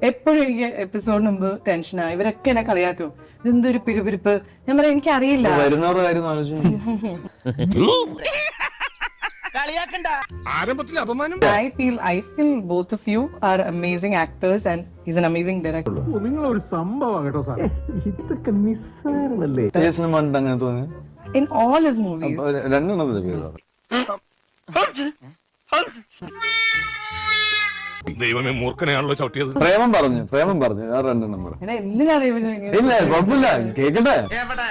എപ്പോഴും എനിക്ക് എപ്പിസോഡിന് മുമ്പ് ടെൻഷനാ. ഇവരൊക്കെ എന്നെ കളിയാക്കും, ഇതെന്തൊരു പിരിപിരിപ്പ്. ഞാൻ പറയാം എനിക്ക് അറിയില്ല. വരുന്നവരുടെ കാര്യം ആലോചിച്ചു. I feel both of you are amazing actors and he's an amazing director. നിങ്ങളൊരു സംഭവം കേട്ടോ സാർ. ഇതൊക്കെ നിസ്സാരമല്ലേ? അങ്ങനെ തോന്നി In all his movies. രണ്ടെണ്ണത്തിന്റെ പേര് ദൈവമേ, മൂർഖനെയാണല്ലോ ചവിട്ടിയത്. പ്രേമം പറഞ്ഞു ആ രണ്ടെണ്ണം പറ. എടാ, എന്തിനാണ് ഇവന് ഇങ്ങനെ? ഇല്ല കുഴപ്പമില്ല, കേക്കട്ടെ. എവിടെ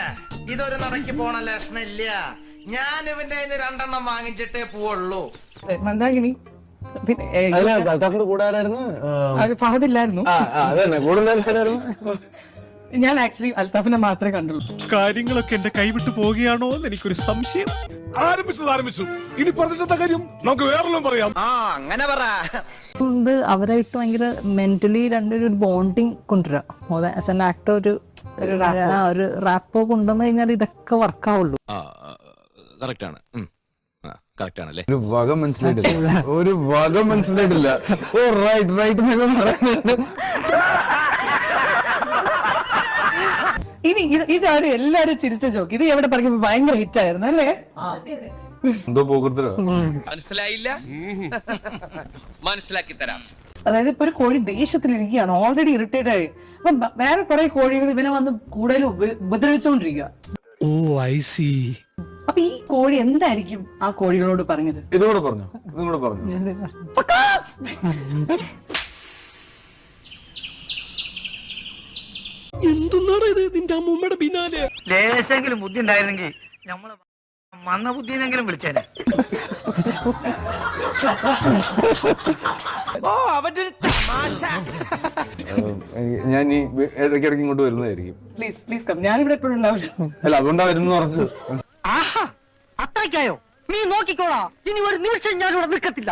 ഇതൊരു നടക്കി പോണ ലക്ഷണില്ല. ഞാൻ ഇവന്റെ രണ്ടെണ്ണം വാങ്ങിച്ചിട്ടേ പോവുള്ളൂ. മന്ദാകിനി പിന്നെ അതില് അൽത്താഫിന്റെ കൂടെ ആരായിരുന്നു? ഫഹദ് ഇല്ലായിരുന്നു. അതന്നെ കൂടുതലായിരുന്നു. ഞാൻ ആക്ച്വലി അൽത്താഫിനെ മാത്രമേ കണ്ടുള്ളൂ. കാര്യങ്ങളൊക്കെ എന്റെ കൈവിട്ടു പോവുകയാണോ എന്ന് എനിക്കൊരു സംശയം. ആരംഭിച്ചു. ഇനി പറഞ്ഞിട്ട കാര്യം നമുക്ക് വേറെല്ലാം പറയാം. അങ്ങനെ പറ. ഇത് അവരായിട്ട് ഭയങ്കര മെന്റലി രണ്ടൊരു ബോണ്ടിങ് കൊണ്ടുവരാം. ആസ് എൻ ആക്ടർ ഒരു റാപ്പോ കൊണ്ടുവന്നു കഴിഞ്ഞാൽ ഇതൊക്കെ വർക്കാവുള്ളൂ. ഒരു വകം മനസ്സിലായിട്ടില്ല. ഓ റൈറ്റ് എന്നൊക്കെ പറയുന്നുണ്ട്. ഇനി ഇതാണ് എല്ലാരും ചിരിച്ച ജോക്ക്. ഇത് എവിടെ പറയുമ്പോ ഭയങ്കര ഹിറ്റ് ആയിരുന്നു അല്ലേ? എന്തോ പോകരുത്തരോ മനസ്സിലായില്ല? മനസ്സിലാക്കി തരാം. അതായത് ഇപ്പൊ ഒരു കോഴി ദേഷ്യത്തിലിരിക്കുകയാണ്, ഓൾറെഡി ഇറിറ്റേറ്റ് ആയി. അപ്പൊ വേറെ കുറെ കോഴികൾ ഇവനെ വന്ന് കൂടുതൽ ഉപദ്രവിച്ചുകൊണ്ടിരിക്കുക. അപ്പൊ ഈ കോഴി എന്തായിരിക്കും ആ കോഴികളോട് പറഞ്ഞത്? ഇതുകൂടെ പറഞ്ഞു. എന്തുന്നാണ് ഇത് നിന്റെ അമ്മൂമ്മയുടെ പിന്നാലെ? ലേശെങ്കിലും ബുദ്ധി ഉണ്ടായിരുന്നെങ്കിൽ നമ്മള് മന്ന ബുദ്ധിനെങ്കിലും വിളിച്ചേനെ. ഞാൻ ഈ ഇടയ്ക്കിടയ്ക്ക് ഇങ്ങോട്ട് വരുന്നതായിരിക്കും. Please come. ഞാനിവിടെ എപ്പോഴും ഉണ്ടാവില്ല. അല്ല, അതുകൊണ്ടാ വരുന്നു പറഞ്ഞത്. അത്രയ്ക്കായോ? നീ നോക്കിക്കോളാ, ഇനി ഒരു നിമിഷം ഞാൻ ഇവിടെ നിൽക്കത്തില്ല.